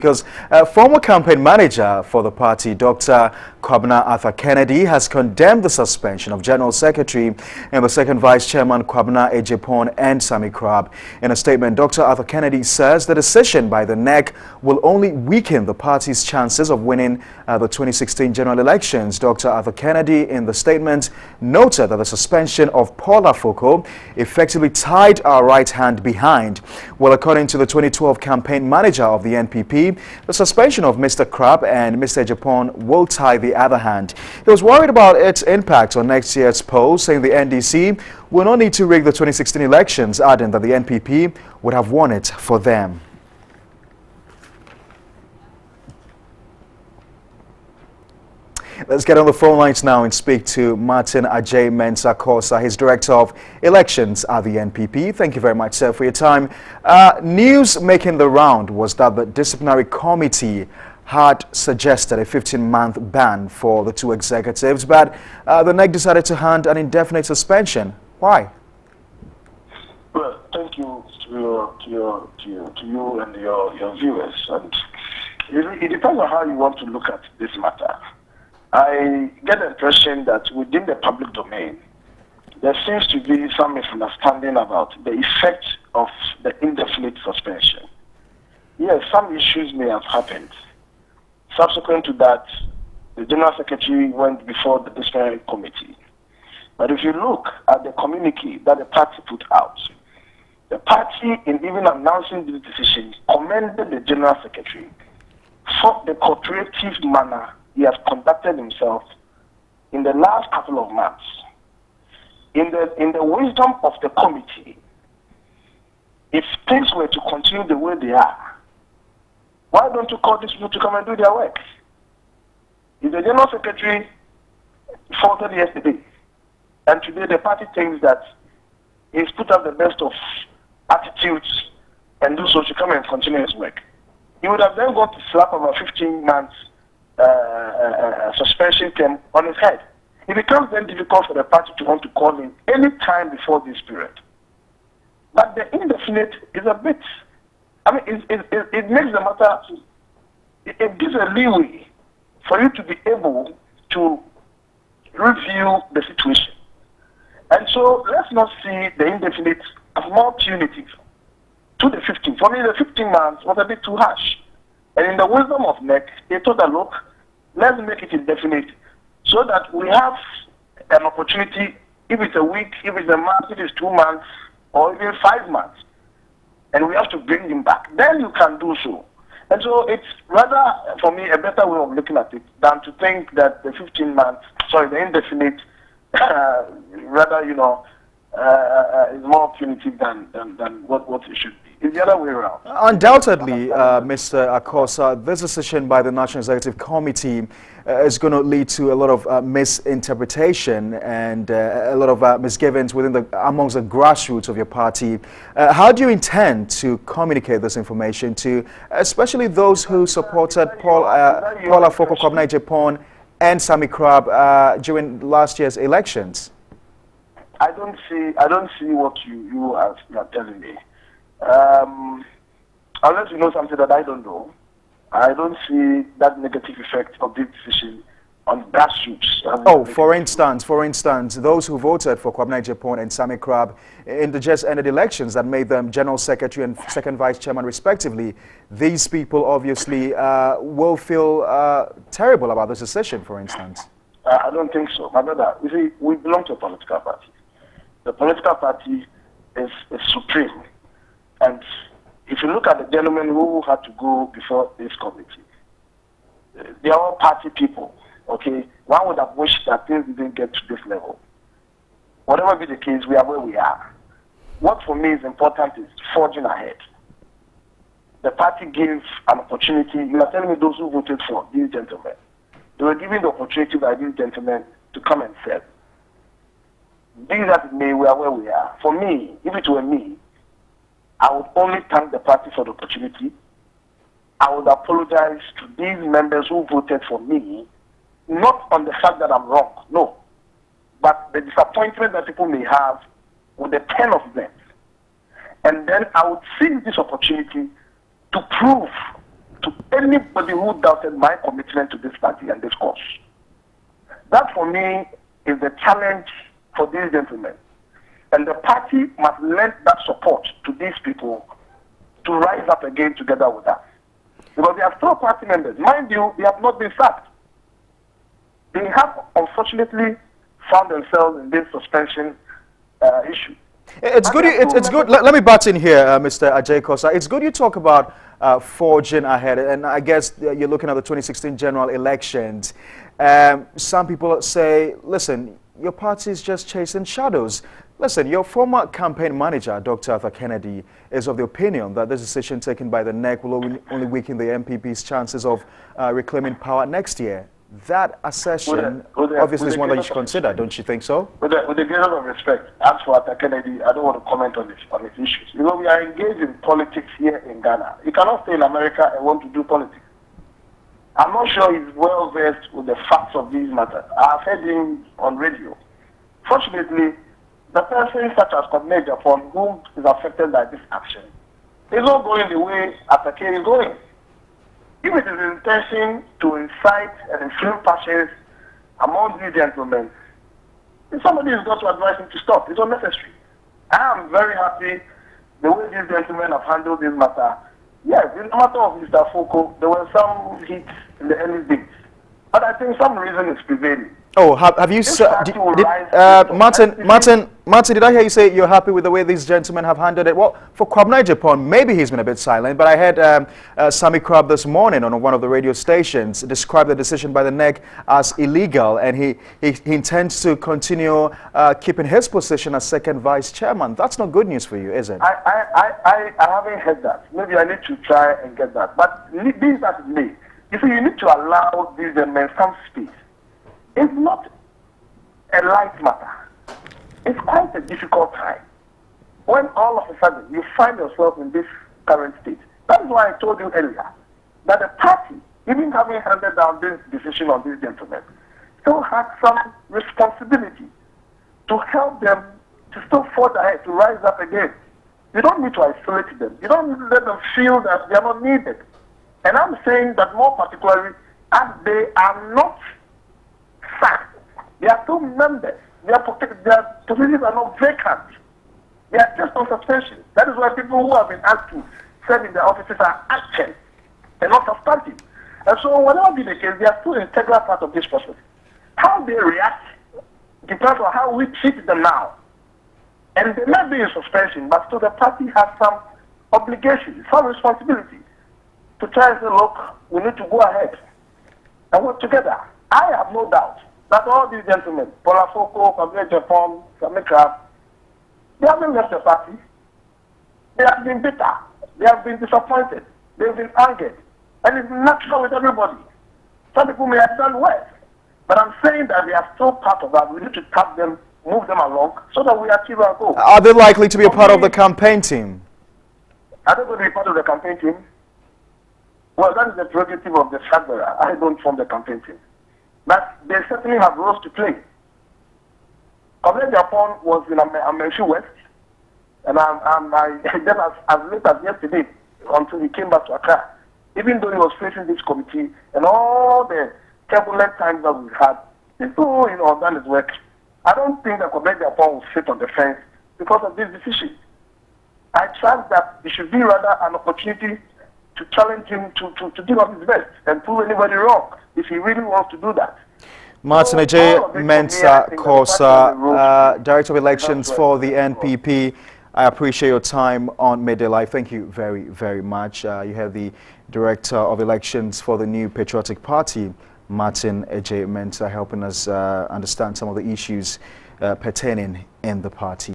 Because former campaign manager for the party, Dr. Kwabena Arthur Kennedy, has condemned the suspension of General Secretary and the second Vice Chairman Kwabena Ejapon and Sammy Crab. In a statement, Dr. Arthur Kennedy says the decision by the NEC will only weaken the party's chances of winning the 2016 general elections. Dr. Arthur Kennedy, in the statement, noted that the suspension of Paul Afoko effectively tied our right hand behind. Well, according to the 2012 campaign manager of the NPP, the suspension of Mr. Crab and Mr. Ejapon will tie the other hand. He was worried about its impact on next year's polls, saying the NDC will not need to rig the 2016 elections, adding that the NPP would have won it for them. Let's get on the phone lines now and speak to Martin Ajay Mensah Kosa. He's Director of Elections at the NPP. Thank you very much, sir, for your time. News making the round was that the disciplinary committee had suggested a 15-month ban for the two executives, but the NEC decided to hand an indefinite suspension. Why? Well, thank you to you and your viewers. And it depends on how you want to look at this matter. I get the impression that within the public domain, there seems to be some misunderstanding about the effect of the indefinite suspension. Yes, some issues may have happened. Subsequent to that, the General Secretary went before the disciplinary committee. But if you look at the communique that the party put out, the party, in even announcing this decision, commended the General Secretary for the cooperative manner he has conducted himself in the last couple of months. In the wisdom of the committee, if things were to continue the way they are, why don't you call these people to come and do their work? If the General Secretary faltered yesterday, and today the party thinks that he's put up the best of attitudes and do so to come and continue his work, he would have then got to slap about 15 months suspension term on his head. It becomes then difficult for the party to want to call him any time before this period. But the indefinite is a bit, I mean, it makes the matter, it gives a leeway for you to be able to review the situation. And so let's not see the indefinite as more punitive to the 15. For me, the 15 months was a bit too harsh. And in the wisdom of NEC, they told that, look, let's make it indefinite so that we have an opportunity, if it's a week, if it's a month, if it's 2 months, or even 5 months, and we have to bring him back. Then you can do so. And so it's rather, for me, a better way of looking at it than to think that the 15 months, sorry, the indefinite, rather, is more punitive than what it should be. It's the other way around. Undoubtedly, Mr. Akosa, this decision by the National Executive Committee is going to lead to a lot of misinterpretation and a lot of misgivings amongst the grassroots of your party. How do you intend to communicate this information to especially those who supported Paul Afoko, Kwabena Ejapon and Sammy Crab during last year's elections? I don't see what you are telling me. Unless you know something that I don't know, I don't see that negative effect of this decision on grassroots. Oh, for instance, those who voted for Kwabena Ejapon and Sammy Crab in the just ended elections that made them General Secretary and Second Vice Chairman respectively, these people obviously will feel terrible about this decision, for instance. I don't think so. My brother, you see, we belong to a political party. The political party is supreme. And if you look at the gentlemen who had to go before this committee, they are all party people, okay? One would have wished that things didn't get to this level. Whatever be the case, we are where we are. What for me is important is forging ahead. The party gave an opportunity. You are telling me those who voted for these gentlemen, they were given the opportunity by these gentlemen to come and serve. Being that it may, we are where we are. For me, if it were me, I would only thank the party for the opportunity. I would apologize to these members who voted for me, not on the fact that I'm wrong, no, but the disappointment that people may have with the 10 of them. And then I would seize this opportunity to prove to anybody who doubted my commitment to this party and this cause. That, for me, is the challenge for these gentlemen. And the party must lend that support to these people to rise up again together with us. Because they are still party members. Mind you, they have not been sacked. They have, unfortunately, found themselves in this suspension issue. It's good. It's good. Let me butt in here, Mr. Ajay Kosa. It's good you talk about forging ahead, and I guess you're looking at the 2016 general elections. Some people say, listen, your party is just chasing shadows. Listen, your former campaign manager, Dr. Arthur Kennedy, is of the opinion that this decision taken by the NEC will only weaken the NPP's chances of reclaiming power next year. That assertion obviously is one that you should consider, don't you think so? With the greatest of respect, as for Arthur Kennedy, I don't want to comment on his issues. You know, we are engaged in politics here in Ghana. You cannot stay in America and want to do politics. I'm not sure he's well versed with the facts of these matters. I've heard him on radio. Fortunately, the person such as Kwabena Japan, whom is affected by this action, is not going the way Arthur Kennedy is going. If it is his intention to incite and inflame passions among these gentlemen, then somebody has got to advise him to stop. It's unnecessary. I am very happy the way these gentlemen have handled this matter. Yes, in the matter of Mr. Foucault, there were some hits in the early days. But I think some reason is prevailing. Oh, have you Martin, did I hear you say you're happy with the way these gentlemen have handled it? Well, for Kwabena Japan, maybe he's been a bit silent, but I heard Sammy Crab this morning on one of the radio stations describe the decision by the NEC as illegal, and he intends to continue keeping his position as second vice chairman. That's not good news for you, is it? I haven't heard that. Maybe I need to try and get that. But this as it may, you see, you need to allow these gentlemen some space. It's not a light matter. It's quite a difficult time when all of a sudden you find yourself in this current state. That's why I told you earlier that the party, even having handed down this decision on these gentlemen, still has some responsibility to help them to still forge ahead, to rise up again. You don't need to isolate them. You don't let them feel that they are not needed. And I'm saying that more particularly, as they are not sacked, they are still members. Their positions are not vacant. They are just on suspension. That is why people who have been asked to serve in their offices are active and not substantive. And so whatever be the case, they are still an integral part of this process. How they react depends on how we treat them now. And they may be in suspension, but still the party has some obligation, some responsibility to try and say, look, we need to go ahead and work together. I have no doubt that all these gentlemen, Paula Foucault, Kwabena Japan, Sammy Crab, they haven't left the party. They have been bitter. They have been disappointed. They have been angered. And it's natural with everybody. Some people may have done worse. But I'm saying that they are still part of that. We need to tap them, move them along, so that we achieve our goal. Are they likely to be a part of the campaign team? Are they going to be part of the campaign team? Well, that is the prerogative of the flag bearer. I don't form the campaign team. But they certainly have roles to play. Kwabena Japan was in Amenshi West, and then as late as yesterday, until he came back to Accra, even though he was facing this committee and all the turbulent times that we had, he still, done his work. I don't think that Kwabena Japan will sit on the fence because of this decision. I trust that it should be rather an opportunity to challenge him to give up his best and prove anybody wrong if he really wants to do that. Martin Ajay Mensah Kosa, Director of Elections for the NPP. I appreciate your time on Middaylive. Thank you very, very much. You have the Director of Elections for the New Patriotic Party, Martin Ajay Mensah, helping us understand some of the issues pertaining in the party.